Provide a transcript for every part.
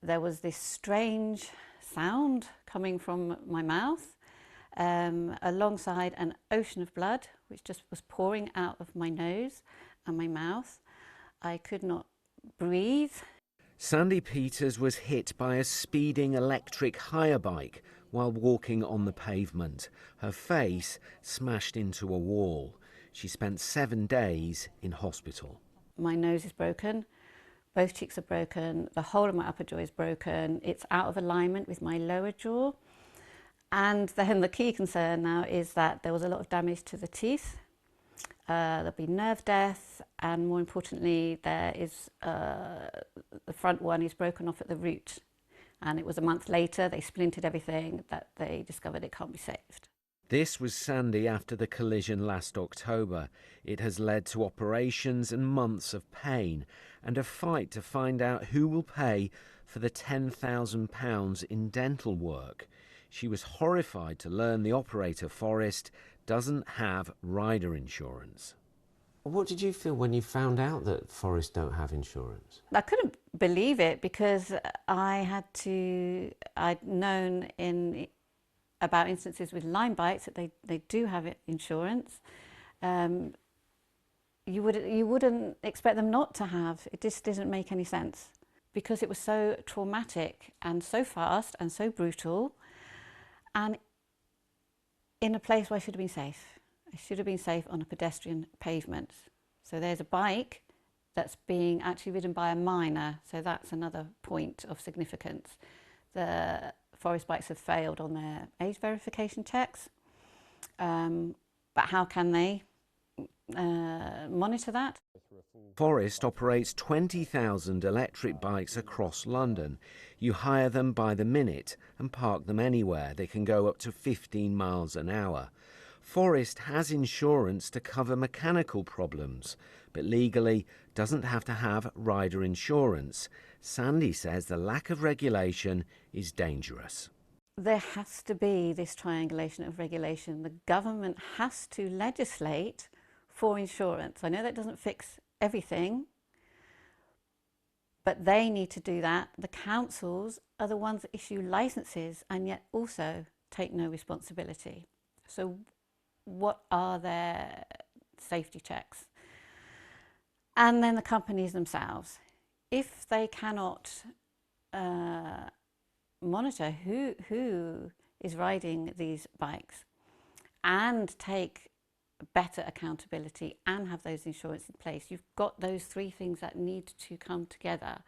there was this strange sound coming from my mouth, alongside an ocean of blood which just was pouring out of my nose and my mouth. I could not breathe. Sandy Peters was hit by a speeding electric hire bike while walking on the pavement. Her face smashed into a wall. She spent 7 days in hospital. My nose is broken, both cheeks are broken, the whole of my upper jaw is broken, it's out of alignment with my lower jaw. And then the key concern now is that there was a lot of damage to the teeth. There'll be nerve death, and more importantly, there is the front one is broken off at the root. And it was a month later, they splintered everything, that they discovered it can't be saved. This was Sandy after the collision last October. It has led to operations and months of pain and a fight to find out who will pay for the £10,000 in dental work. She was horrified to learn the operator, Forest, doesn't have rider insurance. What did you feel when you found out that Forest don't have insurance? I couldn't believe it, because I'd known about instances with Lyme bites that they do have insurance. You wouldn't expect them not to have. It just didn't make any sense, because it was so traumatic and so fast and so brutal, and in a place where I should have been safe. I should have been safe on a pedestrian pavement. So there's a bike that's being actually ridden by a minor, so that's another point of significance. The Forest bikes have failed on their age verification checks, but how can they monitor that? Forest operates 20,000 electric bikes across London. You hire them by the minute and park them anywhere. They can go up to 15 miles an hour. Forest has insurance to cover mechanical problems, but legally doesn't have to have rider insurance. Sandy says the lack of regulation is dangerous. There has to be this triangulation of regulation. The government has to legislate for insurance. I know that doesn't fix everything, but they need to do that. The councils are the ones that issue licenses and yet also take no responsibility. So what are their safety checks? And then the companies themselves. If they cannot monitor who is riding these bikes and take better accountability and have those insurance in place, you've got those three things that need to come together.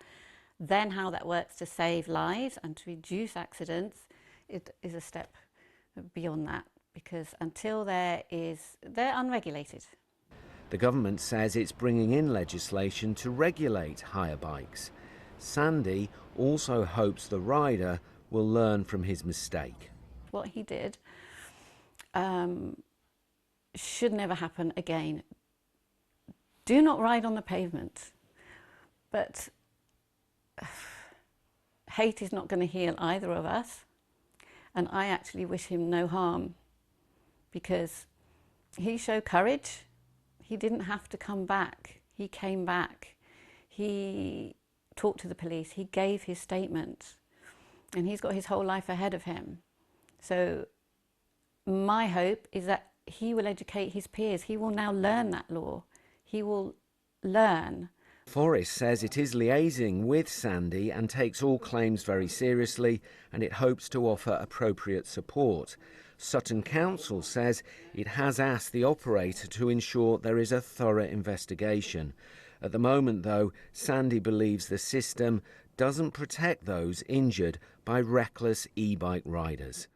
Then how that works to save lives and to reduce accidents, it is a step beyond that, because until they're unregulated. The government says it's bringing in legislation to regulate hire bikes. Sandy also hopes the rider will learn from his mistake. What he did should never happen again. Do not ride on the pavement. But hate is not going to heal either of us. And I actually wish him no harm, because he showed courage. He didn't have to come back. He came back. He talked to the police. He gave his statement. And he's got his whole life ahead of him. So my hope is that he will educate his peers. He will now learn that law. He will learn. Forest says it is liaising with Sandy and takes all claims very seriously, and it hopes to offer appropriate support. Sutton Council says it has asked the operator to ensure there is a thorough investigation. At the moment, though, Sandy believes the system doesn't protect those injured by reckless e-bike riders.